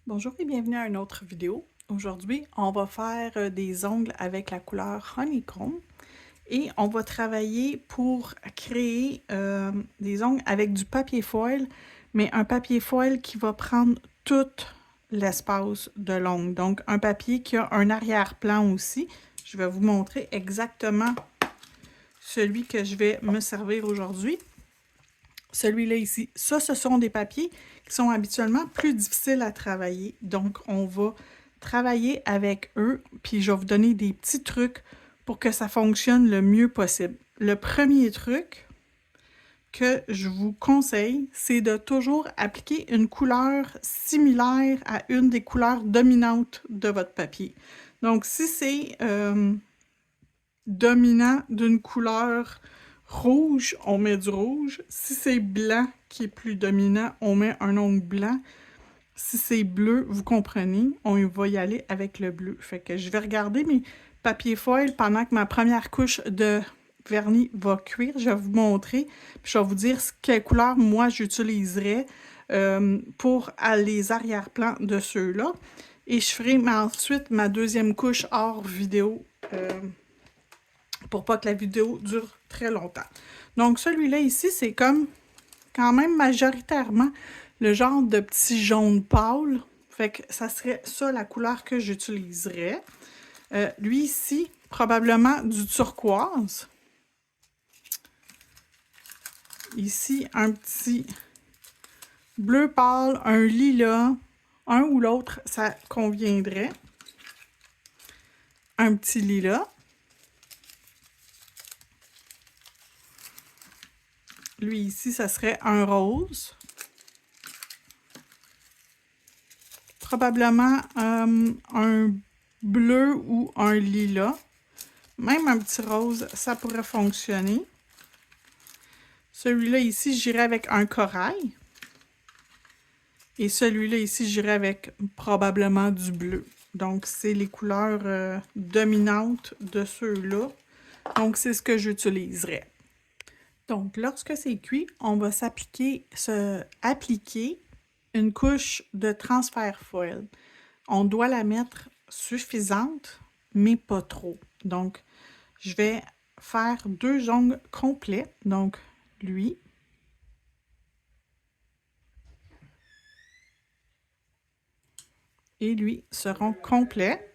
Bonjour et bienvenue à une autre vidéo. Aujourd'hui, on va faire des ongles avec la couleur Honeycomb et on va travailler pour créer des ongles avec du papier foil, mais un papier foil qui va prendre tout l'espace de l'ongle. Donc, un papier qui a un arrière-plan aussi. Je vais vous montrer exactement celui que je vais me servir aujourd'hui. Celui-là ici, ça, ce sont des papiers qui sont habituellement plus difficiles à travailler. Donc, on va travailler avec eux, puis je vais vous donner des petits trucs pour que ça fonctionne le mieux possible. Le premier truc que je vous conseille, c'est de toujours appliquer une couleur similaire à une des couleurs dominantes de votre papier. Donc, si c'est dominant d'une couleur rouge, on met du rouge. Si c'est blanc qui est plus dominant, on met un ongle blanc. Si c'est bleu, vous comprenez, on va y aller avec le bleu. Fait que je vais regarder mes papiers foil pendant que ma première couche de vernis va cuire. Je vais vous montrer, puis je vais vous dire quelle couleur moi j'utiliserais pour les arrière-plans de ceux-là. Et je ferai ensuite ma deuxième couche hors vidéo pour pas que la vidéo dure très longtemps. Donc, celui-là ici, c'est comme quand même majoritairement le genre de petit jaune pâle. Fait que ça serait ça la couleur que j'utiliserais. Lui ici, probablement du turquoise. Ici, un petit bleu pâle, un lilas. Un ou l'autre, ça conviendrait. Un petit lilas. Lui ici, ça serait un rose. Probablement un bleu ou un lilas. Même un petit rose, ça pourrait fonctionner. Celui-là ici, j'irai avec un corail. Et celui-là ici, j'irai avec probablement du bleu. Donc, c'est les couleurs dominantes de ceux-là. Donc, c'est ce que j'utiliserai. Donc, lorsque c'est cuit, on va appliquer une couche de transfert foil. On doit la mettre suffisante, mais pas trop. Donc, je vais faire deux ongles complets. Donc, lui. Et lui seront complets.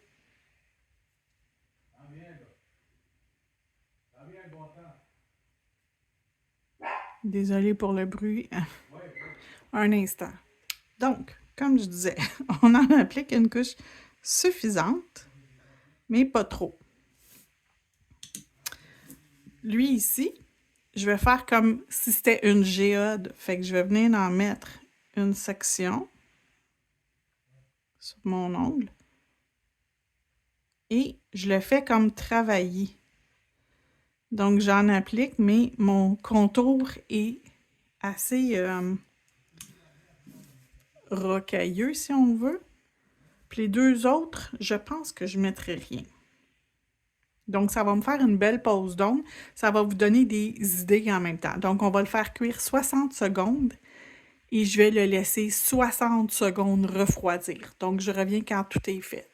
Désolée pour le bruit. Un instant. Donc, comme je disais, on en applique une couche suffisante, mais pas trop. Lui ici, je vais faire comme si c'était une géode. Fait que je vais venir en mettre une section sur mon ongle. Et je le fais comme travailler. Donc, j'en applique, mais mon contour est assez rocailleux, si on veut. Puis les deux autres, je pense que je ne mettrai rien. Donc, ça va me faire une belle pause d'ongle. Ça va vous donner des idées en même temps. Donc, on va le faire cuire 60 secondes et je vais le laisser 60 secondes refroidir. Donc, je reviens quand tout est fait.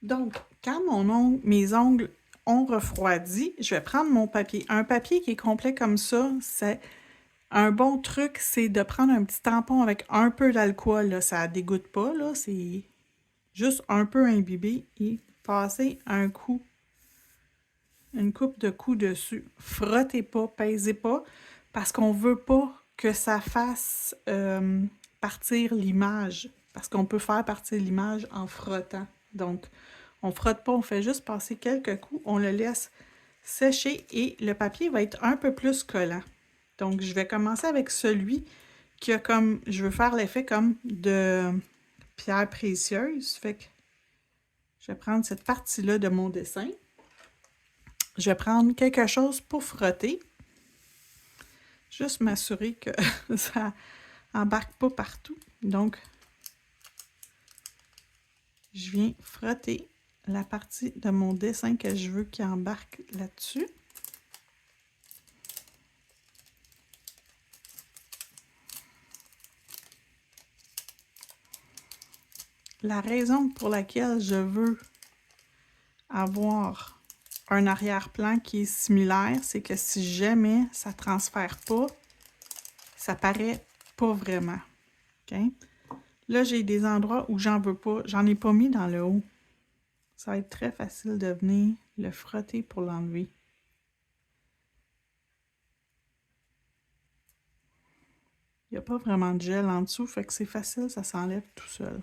Donc, quand mes ongles ont refroidi, je vais prendre mon papier. Un papier qui est complet comme ça, c'est un bon truc, c'est de prendre un petit tampon avec un peu d'alcool. Ça ne dégoûte pas, là. C'est juste un peu imbibé et passer une coupe de coups dessus. Frottez pas, pèsez pas, parce qu'on veut pas que ça fasse partir l'image. Parce qu'on peut faire partir l'image en frottant. Donc, on frotte pas, on fait juste passer quelques coups, on le laisse sécher et le papier va être un peu plus collant. Donc, je vais commencer avec celui qui a comme, je veux faire l'effet comme de pierre précieuse. Fait que je vais prendre cette partie-là de mon dessin. Je vais prendre quelque chose pour frotter. Juste m'assurer que ça embarque pas partout. Donc, je viens frotter la partie de mon dessin que je veux qui embarque là-dessus. la raison pour laquelle je veux avoir un arrière-plan qui est similaire, c'est que si jamais ça ne transfère pas, ça paraît pas vraiment. OK? Là, j'ai des endroits où j'en veux pas. J'en ai pas mis dans le haut. Ça va être très facile de venir le frotter pour l'enlever. Il n'y a pas vraiment de gel en dessous, fait que c'est facile, ça s'enlève tout seul.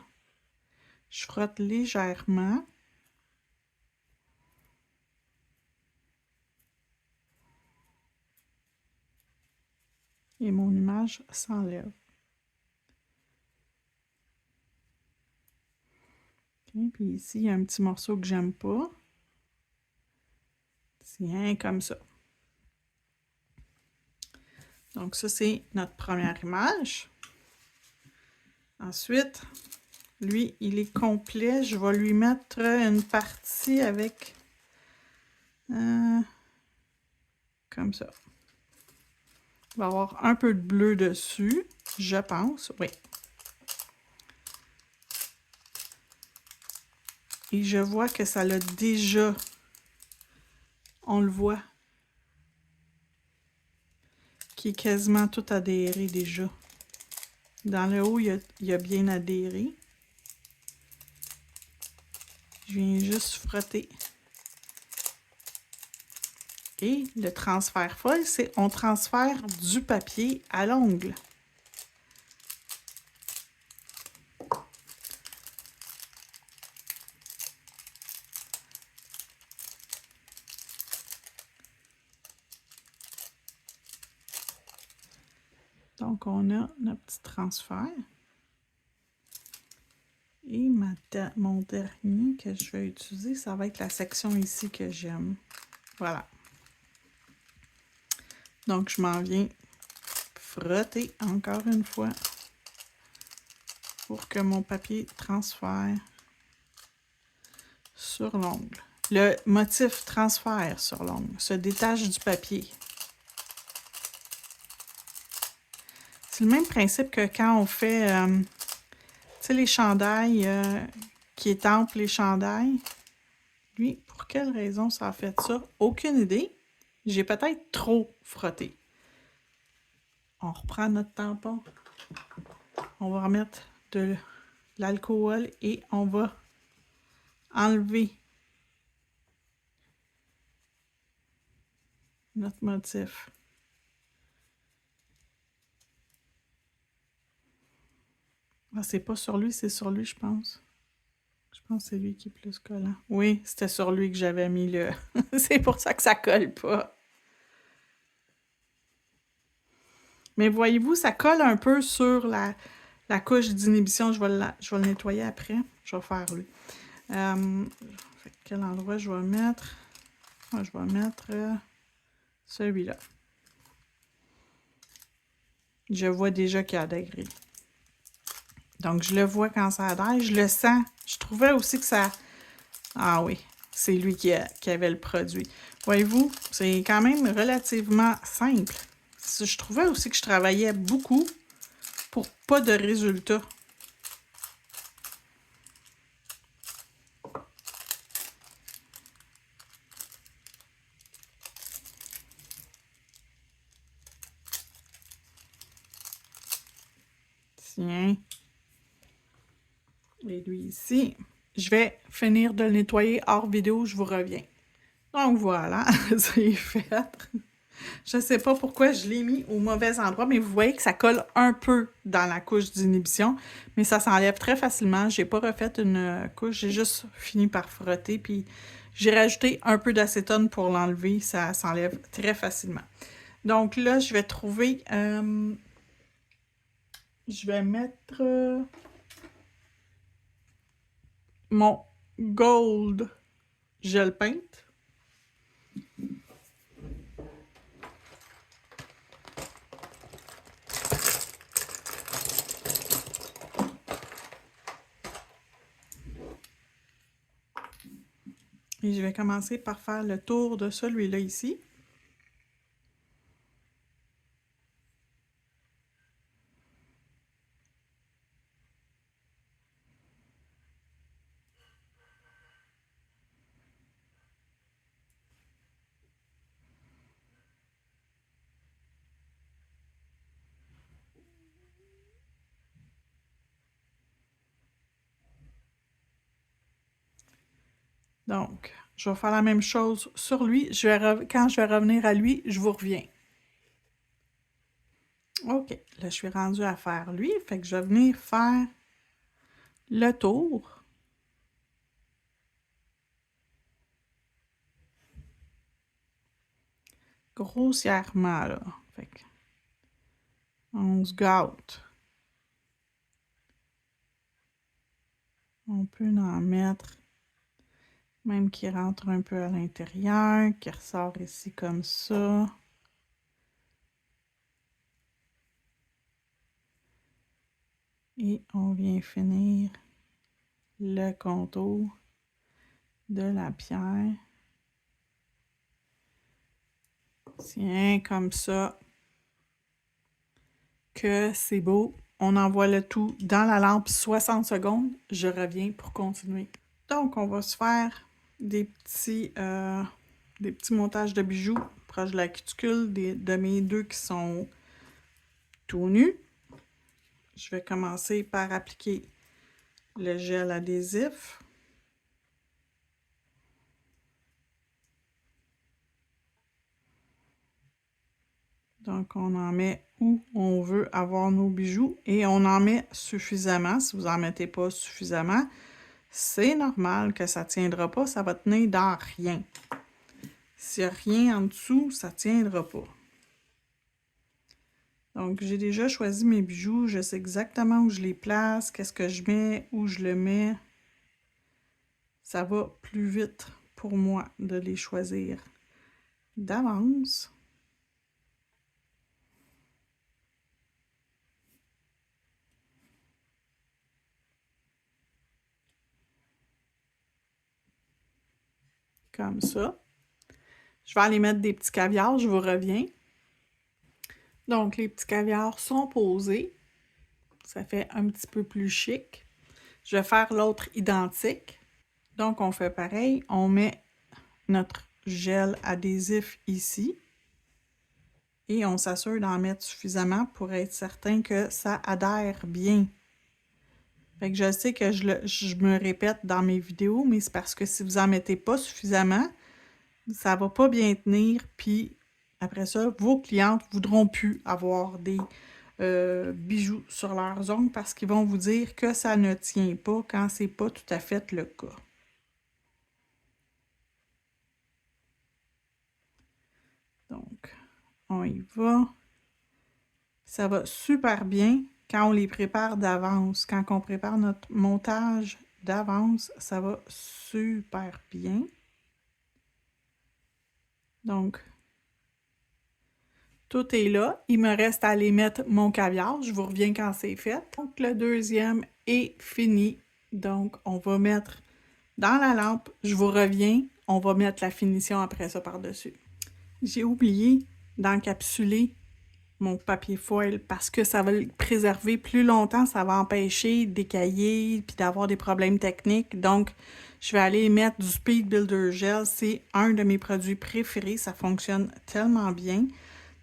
Je frotte légèrement. Et mon image s'enlève. Okay, puis ici, il y a un petit morceau que j'aime pas. Tiens, comme ça. Donc ça, c'est notre première image. Ensuite, lui, il est complet. Je vais lui mettre une partie avec... comme ça. Il va y avoir un peu de bleu dessus, je pense. Oui. Et je vois que ça l'a déjà... On le voit. Qui est quasiment tout adhéré déjà. Dans le haut, il a bien adhéré. Je viens juste frotter. Et le transfert foil, c'est on transfère du papier à l'ongle. Donc, on a notre petit transfert. Et mon dernier que je vais utiliser, ça va être la section ici que j'aime. Voilà. Donc, je m'en viens frotter encore une fois pour que mon papier transfère sur l'ongle. Le motif transfère sur l'ongle, se détache du papier. C'est le même principe que quand on fait, tu sais, les chandails qui étampent les chandails. Lui, pour quelle raison ça a fait ça? Aucune idée. J'ai peut-être trop frotté. On reprend notre tampon. On va remettre de l'alcool et on va enlever notre motif. Ah, c'est pas sur lui, c'est sur lui, je pense. Je pense que c'est lui qui est plus collant. Oui, c'était sur lui que j'avais mis le... c'est pour ça que ça colle pas. Mais voyez-vous, ça colle un peu sur la couche d'inhibition. Je vais le nettoyer après. Je vais faire lui. Quel endroit je vais mettre? Moi, je vais mettre celui-là. Je vois déjà qu'il adhère. Donc, je le vois quand ça adhère. Je le sens. Je trouvais aussi que ça... Ah oui, c'est lui qui avait le produit. Voyez-vous, c'est quand même relativement simple. Je trouvais aussi que je travaillais beaucoup pour pas de résultat. Tiens. Et lui ici. Je vais finir de le nettoyer hors vidéo, je vous reviens. Donc voilà, c'est fait. Je ne sais pas pourquoi je l'ai mis au mauvais endroit, mais vous voyez que ça colle un peu dans la couche d'inhibition, mais ça s'enlève très facilement. J'ai pas refait une couche, j'ai juste fini par frotter, puis j'ai rajouté un peu d'acétone pour l'enlever, ça s'enlève très facilement. Donc là, je vais trouver... je vais mettre mon Gold Gel Paint. Et je vais commencer par faire le tour de celui-là ici. Donc, je vais faire la même chose sur lui. Quand je vais revenir à lui, je vous reviens. OK, là, je suis rendue à faire lui. Fait que je vais venir faire le tour. Grossièrement, là. Fait que on se gâte. On peut en mettre, même qui rentre un peu à l'intérieur, qui ressort ici comme ça. Et on vient finir le contour de la pierre. Tiens, comme ça. Que c'est beau. On envoie le tout dans la lampe 60 secondes. Je reviens pour continuer. Donc, on va se faire des petits montages de bijoux proche de la cuticule de mes deux qui sont tout nus. Je vais commencer par appliquer le gel adhésif. Donc, on en met où on veut avoir nos bijoux et on en met suffisamment. Si vous n'en mettez pas suffisamment, c'est normal que ça ne tiendra pas, ça va tenir dans rien. S'il n'y a rien en dessous, ça ne tiendra pas. Donc, j'ai déjà choisi mes bijoux, je sais exactement où je les place, qu'est-ce que je mets, où je le mets. Ça va plus vite pour moi de les choisir d'avance. Comme ça. Je vais aller mettre des petits caviars, je vous reviens. Donc, les petits caviars sont posés. Ça fait un petit peu plus chic. Je vais faire l'autre identique. Donc, on fait pareil. On met notre gel adhésif ici. Et on s'assure d'en mettre suffisamment pour être certain que ça adhère bien. Fait que je sais que je me répète dans mes vidéos, mais c'est parce que si vous n'en mettez pas suffisamment, ça va pas bien tenir, puis après ça, vos clientes voudront plus avoir des bijoux sur leurs ongles parce qu'ils vont vous dire que ça ne tient pas quand c'est pas tout à fait le cas. Donc, on y va. Ça va super bien quand on les prépare d'avance. Quand on prépare notre montage d'avance, ça va super bien. Donc, tout est là. Il me reste à aller mettre mon caviar. Je vous reviens quand c'est fait. Donc, le deuxième est fini. Donc, on va mettre dans la lampe. Je vous reviens. On va mettre la finition après ça par-dessus. J'ai oublié d'encapsuler mon papier foil parce que ça va le préserver plus longtemps. Ça va empêcher d'écailler puis d'avoir des problèmes techniques. Donc, je vais aller mettre du Speed Builder Gel. C'est un de mes produits préférés. Ça fonctionne tellement bien.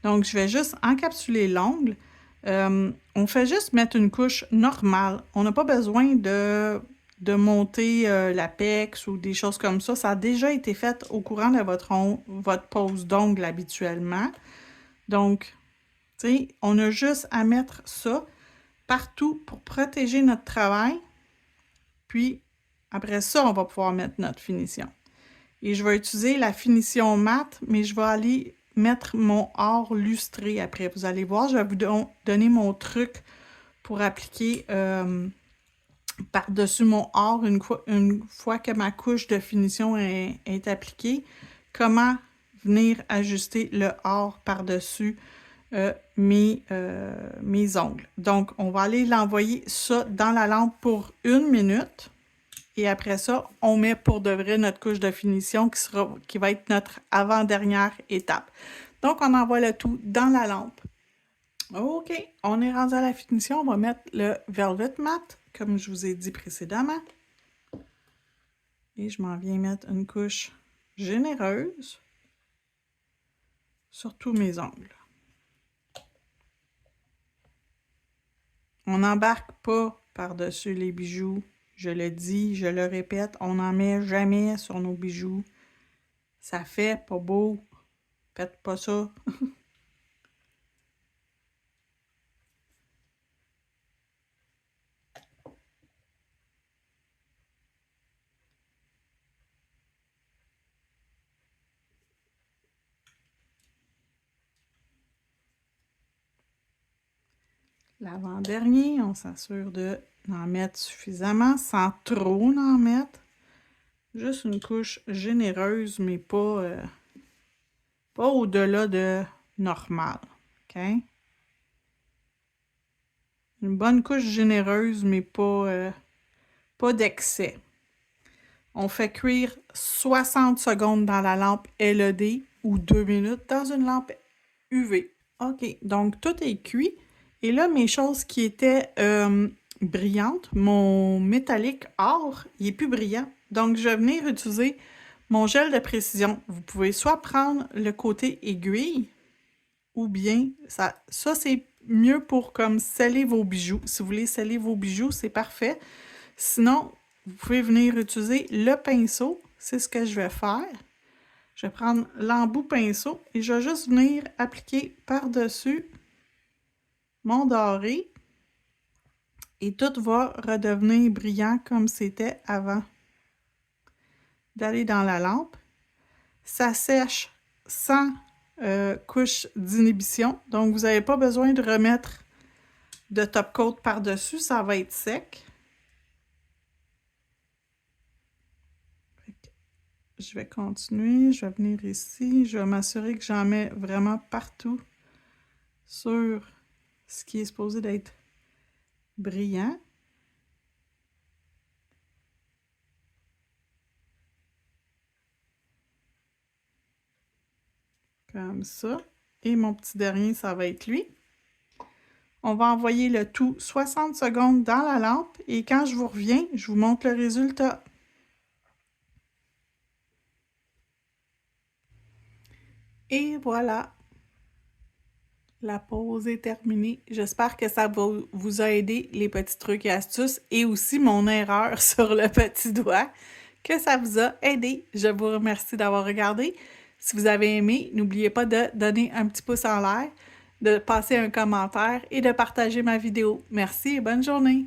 Donc, je vais juste encapsuler l'ongle. On fait juste mettre une couche normale. On n'a pas besoin de monter l'apex ou des choses comme ça. Ça a déjà été fait au courant de votre pose d'ongle habituellement. Donc, tu sais, on a juste à mettre ça partout pour protéger notre travail. Puis, après ça, on va pouvoir mettre notre finition. Et je vais utiliser la finition mat, mais je vais aller mettre mon or lustré après. Vous allez voir, je vais vous donner mon truc pour appliquer par-dessus mon or une fois que ma couche de finition est appliquée. Comment venir ajuster le or par-dessus mes ongles. Donc, on va aller l'envoyer ça dans la lampe pour 1 minute. Et après ça, on met pour de vrai notre couche de finition qui va être notre avant-dernière étape. Donc, on envoie le tout dans la lampe. OK, on est rendu à la finition. On va mettre le Velvet Matte, comme je vous ai dit précédemment. Et je m'en viens mettre une couche généreuse sur tous mes ongles. On n'embarque pas par-dessus les bijoux je le dis, je le répète, on n'en met jamais sur nos bijoux. Ça fait pas beau. Faites pas ça. L'avant-dernier, on s'assure d'en mettre suffisamment sans trop en mettre. Juste une couche généreuse, mais pas au-delà de normal. OK? Une bonne couche généreuse, mais pas d'excès. On fait cuire 60 secondes dans la lampe LED ou 2 minutes dans une lampe UV. OK, donc tout est cuit. Et là, mes choses qui étaient brillantes, mon métallique or, il n'est plus brillant. Donc, je vais venir utiliser mon gel de précision. Vous pouvez soit prendre le côté aiguille, ou bien, ça c'est mieux pour comme sceller vos bijoux. Si vous voulez sceller vos bijoux, c'est parfait. Sinon, vous pouvez venir utiliser le pinceau. C'est ce que je vais faire. Je vais prendre l'embout pinceau et je vais juste venir appliquer par-dessus mon doré. Et tout va redevenir brillant comme c'était avant d'aller dans la lampe. Ça sèche sans couche d'inhibition. Donc, vous n'avez pas besoin de remettre de top coat par-dessus. Ça va être sec. Je vais continuer. Je vais venir ici. Je vais m'assurer que j'en mets vraiment partout sur ce qui est supposé d'être brillant. Comme ça. Et mon petit dernier, ça va être lui. On va envoyer le tout 60 secondes dans la lampe et quand je vous reviens, je vous montre le résultat. Et voilà, la pause est terminée. J'espère que ça vous a aidé, les petits trucs et astuces, et aussi mon erreur sur le petit doigt, que ça vous a aidé. Je vous remercie d'avoir regardé. Si vous avez aimé, n'oubliez pas de donner un petit pouce en l'air, de passer un commentaire et de partager ma vidéo. Merci et bonne journée!